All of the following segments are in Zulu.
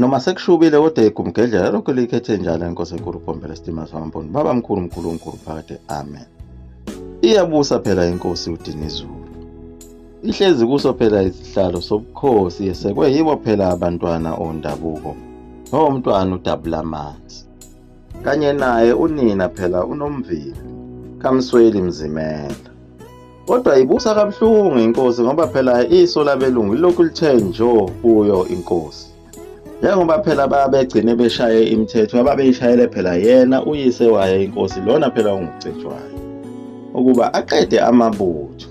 Noma sekushubile kodwa igumgedlela lokhu likhethe njalo inkosi enkulu uphombela isitima samamponi baba mkhulu uNkulunkulu phakade amen. Iyabusa phela inkosi uDinizulu. Ihlezi kuso phela isihlalo sobukhosi yesekwe yibo phela abantwana ondabuko nomntwana uDabulamanzi. Kanye naye unina phela uNomvilo kaMsweli Mzimela. Kodwa ibusa kabuhlungu inkosi ngoba phela iso labelungu lokhu lithe njo kuyo inkosi. Njengoba phela babegcine beshaye imithetho ababeyishayele phela yena uyise waye inkosi lona phela unguCetshwayo ukuba aqede amabutho.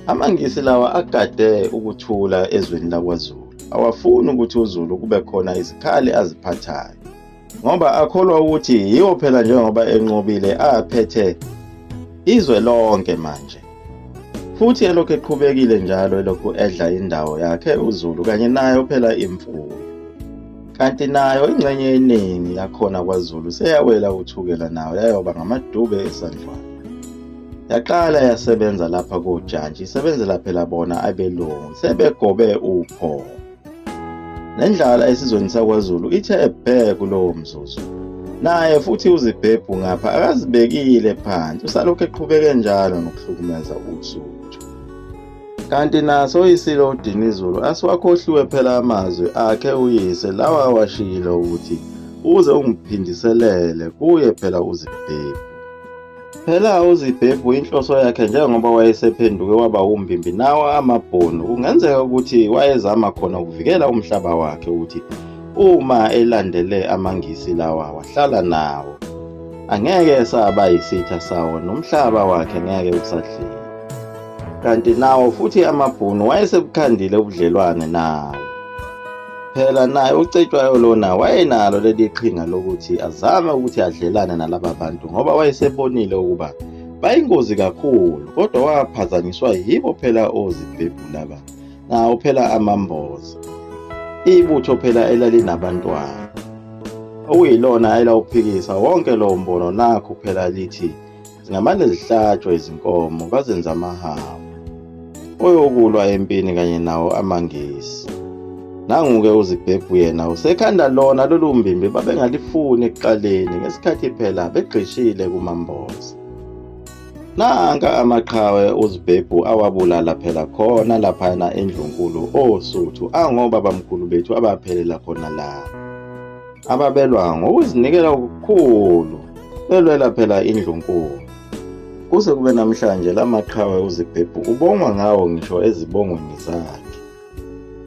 AmaNgisi lawa agade ukuthula ezweni laKwaZulu. Awafuni ukuthi uZulu kube khona izikhali aziphathayo ngoba akholwa ukuthi yiwo phela njengoba enqobile aphethe izwe lonke manje. Futhi elokhu eqhubekile njalo elokhu edla indawo yakhe uZulu kanye nayo phela imfuyo. Kanti nayo ingxenye eningi yakhona kwaZulu seyawela uthukela nayo yayoba ngamadube esandlwana. Yaqala yasebenza lapha koJantshi isebenzela phela bona abelungu sebegobe upho. Nendlala esizweni sakwaZulu ithe ebhe kulowo mzuzu. Naye futhi uZibhebhu ngapha akazibekile phansi usalokhu eqhubeke njalo nokuhlukumeza uSuthu. Kanti naso isilo uDinizulu asiwakhohliwe phela amazwi akhe uyise lawa awashilo ukuthi uze ungiphindiselele kuye phela uZibhebhu. Phela uZibhebhu inhloso yakhe njengoba wayesephenduke waba umbimbi nawo amabhunu kungenzeka ukuthi wayezama khona ukuvikela umhlaba wakhe ukuthi uma elandele amaNgisi lawa wahlala nawo angeke esaba yisitha sawo nomhlaba wakhe ngeke usadliwa. Kanti nawo futhi amabhunu wayesebukhandile ubudlelwane nawo. Phela naye uCetshwayo lona wayenalo leli qhinga lokuthi azame ukuthi adlelane nalaba bantu ngoba wayesebonile ukuba bayingozi kakhulu kodwa waphazanyiswa yibo phela oZibhebhu laba nawo phela amamboza. Ibutho phela elalinabantwana okuyilona elawuphikisa wonke lo mbono nakho phela lithi zingamane zihlatshwe izinkomo bazenza amahawu oyokulwa empini kanye nawo amaNgisi. Nangu-ke uZibhebhu yena usekhanda lona lolu mbimbi babengalifuni ekuqaleni ngesikhathi phela begqishile kumamboza. Nanka amaqhawe uZibhebhu awabulala phela khona laphana eNdlunkulu oSuthu angobabamkhulu bethu abaphelela khona la. Ababelwa ngokuzinikela okukhulu belwela phela iNdlunkulu. Kuze kube namhlanje lamaqhawe uZibhebhu ubongwa ngawo ngisho ezibongweni zakhe.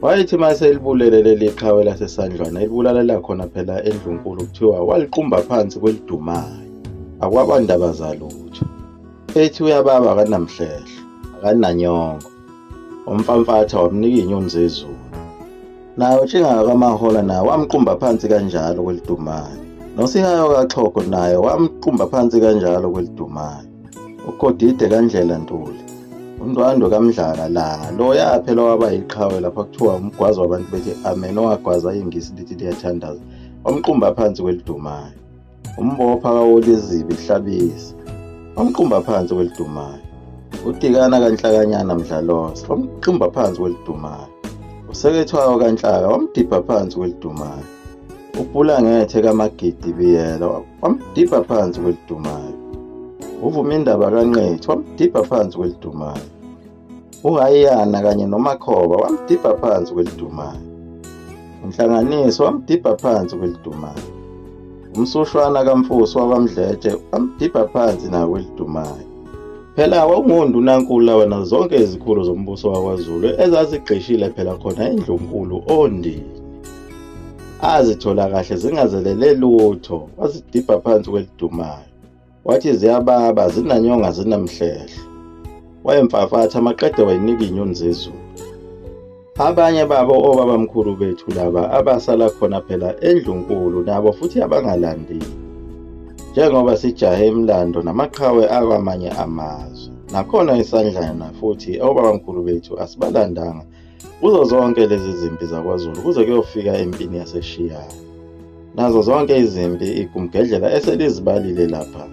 Wayethi mase elibulele leli qhawe lasesandlwana elibulalela khona phela eNdlunkulu kuthiwa waliqumba phansi kwelidumayo. Akwaba ndaba zalutho. Ethi uyababa akanamhlehlo, akananyongo. Umfamfatha wamnika inyoni zezulu. Nayo tshingaka kamahola naye wamqumba phansi kanjalo kwelidumayo. Nosihayo kaXhogo naye wamqumba phansi kanjalo kwelidumayo. uGodide kaNdlela Ntuli, uNdwandwe kaMdlaka la lo yaphela waba yiqhawe lapha kuthiwa umgwazi wabantu bethi amen owagwaza iNgisi lithi liyathandaza wamqumba phansi kwelidumayo. Umbopha kaWolizibi Hlabisa wamqumba phansi kwelidumayo. uDikana kaNhlakanyana Mdlalosi wamqumba phansi kwelidumayo. uSekethwayo kaNhlaka wamdibha phansi kwelidumayo. uBhulangethe kaMagidi Biyela wamdibha phansi kwelidumayo. uVumindaba kaNqethu wamdibha phansi kwelidumayo. uHayiyana kanye noMakhoba wamdibha phansi kwelidumayo. uNhlanganiso wamdibha phansi kwelidumayo. uMsushwana kaMfusi wakwaMdletshe wamdibha phansi nawo kwelidumayo. Phela wawungondunankulu lawa nazo zonke izikhulu zombuso wakwaZulu ezazigqishile phela khona eNdlunkulu ondini. Azithola kahle zingazelele lutho wazidibha phansi kwelidumayo. Wathi ziyababa zinanyonga zinamhlehlo. Wayemfafatha amaqede wayinika inyoni zezulu. Abanye babo obabamkhulu bethu laba abasala khona phela eNdlunkulu nabo futhi abangalandile. Njengoba sijahe imlando namaqhawe akwamanye amazwe. Nakhona isandlana futhi obabamkhulu bethu asibalandanga kuzo zonke lezi zimpi zakwaZulu kuze kuyofika empini yaseShiyane. Nazo zonke izimpi igumgedlela eselizibalile lapha.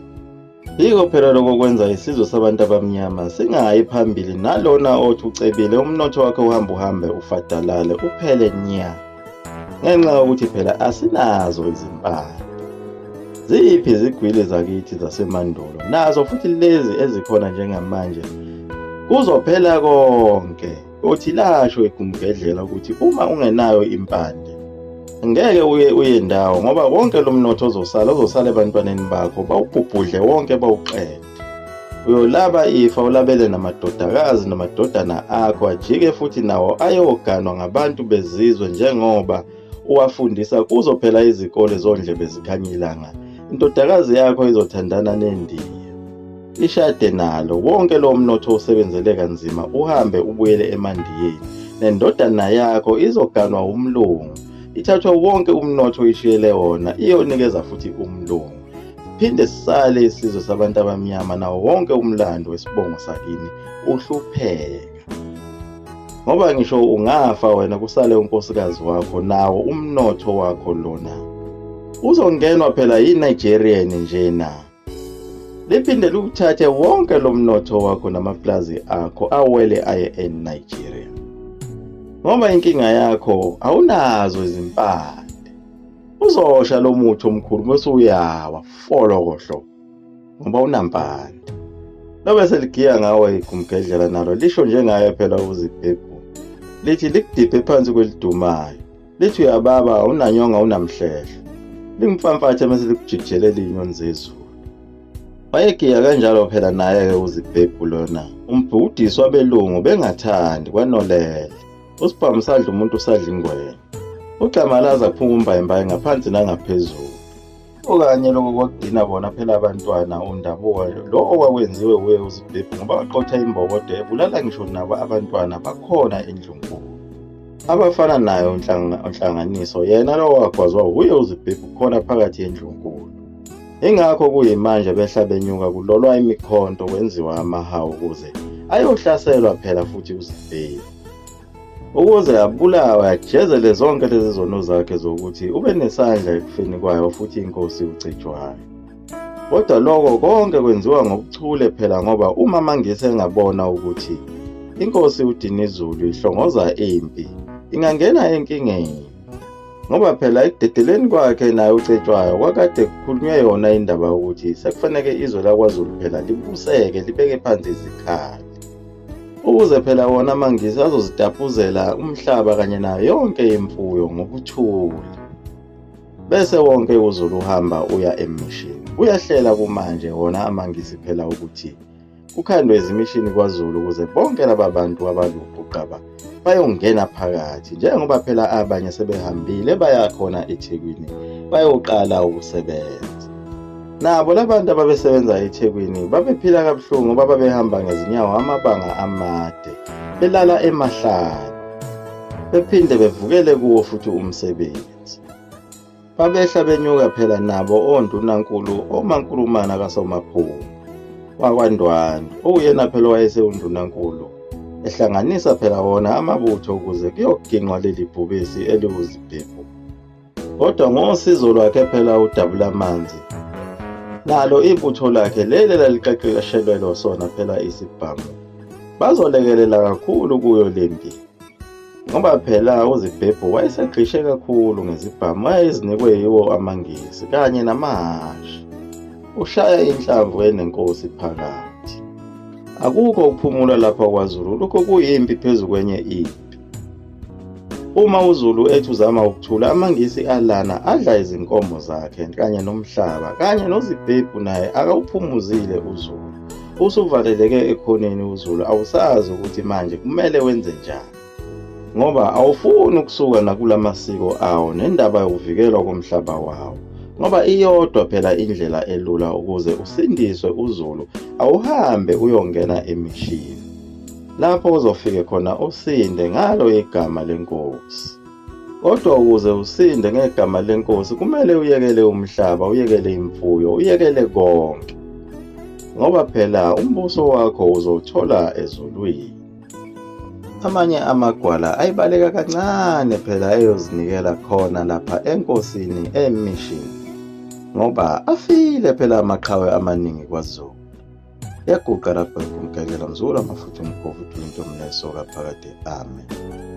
Yiko phela lokho kwenza isizwe sabantu abamnyama singayi phambili nalona othi ucebile umnotho wakhe uhamba uhambe ufadalale uphele nya. ngenxa yokuthi phela asinazo izimpande. Ziphi izigwili zakithi zasemandulo, nazo futhi lezi ezikhona njengamanje, kuzophela konke. Uthi lasho igumgedlela ukuthi uma ungenayo impande ngeke uye ndawo, ngoba wonke lo mnotho uzosala ebantwaneni bakho, bawubhubhudle wonke bawuqede. Uyolaba ifa, ulabele namadodakazi namadodana akho, ajike futhi nawo ayoganwa ngabantu bezizwe njengoba uwafundisa kuzo phela izikole zondlebe zikhanya ilanga. Indodakazi yakho izothandana nendiya, ishade nalo, wonke lo mnotho usebenzele kanzima uhambe ubuyele emandiyeni. Nendodana yakho izoganwa umlungu, ithathwa wonke umnotho ishiyele wona, iyonikeza futhi umlungu. Phinde sisale isizwe sabantu abamnyama, nawo wonke umlando wesibongo sakini uhlupheka. Ngoba ngisho ungafa wena kusale unkosikazi wakho, nawo umnotho wakho lona uzongenwa phela yiNigerian nje na. Liphinde luthathe wonke lo mnotho wakho namaplazi akho awele aye eNigeria. Ngoba inkinga yakho awunazo izimpande. Uzosha lo muthi omkhulu bese uyawa folokohlo ngoba unampande. Lobe seligiya ngawe igumgedlela nalo lisho njengaye phela uZibhebhu. Lithi likudiphe phansi kwelidumayo. Lithi uyababa unanyonga unamhlehlo. Limfamfathe mase likujijelela inyoni zezulu. Wayegiya kanjalo phela naye uZibhebhu lona. Umbhudisi wabelungu bengathandi kwanolela. Usibhamu sadla umuntu usadla ingwenya. Uxamalaza kuphuma umbayimbayi ngaphansi nangaphezulu. Okanye lokho kwakudina bona phela abantwana undabuko lo okwawenziwe uye uZibhebhu ngoba waqotha imbokodo ebulala ngisho nabo abantwana bakhona endlunkulu. Abafana nayo inhlanganiso yena lo wagwazwa uye uZibhebhu khona phakathi endlunkulu. Ingakho kuyimanje behla benyuka kulolwa imikhonto wenziwa amahawu ukuze ayohlaselwa phela futhi uZibhebhu. Ukuze abulawe ajezele zonke lezi zono zakhe zokuthi ube nesandla ekufeni kwayo futhi inkosi ucijwayo. Kodwa lokho konke kwenziwa ngobuchule phela ngoba uma Mangisi engabona ukuthi inkosi uDinizulu ihlongoza impi ingangena enkingeni. Ngoba phela ekudedeleni kwakhe naye ucijwayo kwakade kukhulunywe yona indaba ukuthi sekufanele izwe laKwaZulu phela libuseke libeke phansi izikhali. Ukuze phela wona Mangisi azozidapuzela umhlaba kanye nayo yonke imfuyo ngokuthula. Bese wonke uZulu uhamba uya emishini. Uyahlela kumanje wona aMangisi phela ukuthi kukhandwe izimishini kwaZulu ukuze bonke laba bantu abaluqaba bayongena phakathi, njengoba phela abanye sebehambile bayakhona eThekwini bayoqala ukusebenza. Nabo labantu ababesebenza eThekwini babephila kabuhlungu ngoba babehamba ngezinyawo amabanga amade, belala emahlane, bephinde bevukele kuwo futhi umsebenzi. Babehla benyuka phela nabo ondunankulu omankulumana kaSomaphunga wakwaNdwandwe, oyena phela wayesewundunankulu, ehlanganisa phela wona amabutho ukuze kuyoginqwa leli bhubesi eliwuZibhebhu. Kodwa ngosizo lwakhe phela uDabulamanzi, nalo ibutho lakhe leli laliqeqeshelwe sona phela isibhamu, bazolekelela kakhulu kuyo lempi. Ngoba phela uZibhebhu wayesegqishe kakhulu ngezibhamu ayezinikwe yiwo aMangisi kanye namahashi. Ushaya inhlamvu enenkosi phakathi. Akukho ukuphumula lapha kwaZulu, lokho kuyimpi phezu kwenye impi. Uma uZulu ethi uzama ukuthula, aMangisi alana adla izinkomo zakhe kanye nomhlaba, kanye noZibhebhu naye akawuphumuzile uZulu. Usuvaleleke ekhoneni uZulu, awusazi ukuthi manje kumele wenze njani. Ngoba awufuni ukusuka nakulamasiko awo nendaba yokuvikelwa komhlaba wawo. Ngoba iyodwa phela indlela elula ukuze usindiswe uZulu, awuhambe uyongena emishini. Lapho uzofike khona usinde ngalo igama lenkosi. Kodwa ukuze usinde ngegama lenkosi kumele uyekele umhlaba, uyekele imfuyo, uyekele konke. Ngoba phela umbuso wakho uzothola ezulwini. Amanye amagwala ayibaleka kancane phela ayozinikela khona lapha enkosini emishini. Ngoba afile phela amaqhawe amaningi kwaZulu. Yaguqa lapha kumgegela mzula amafutha umkhovu into mleso phakade. Amen.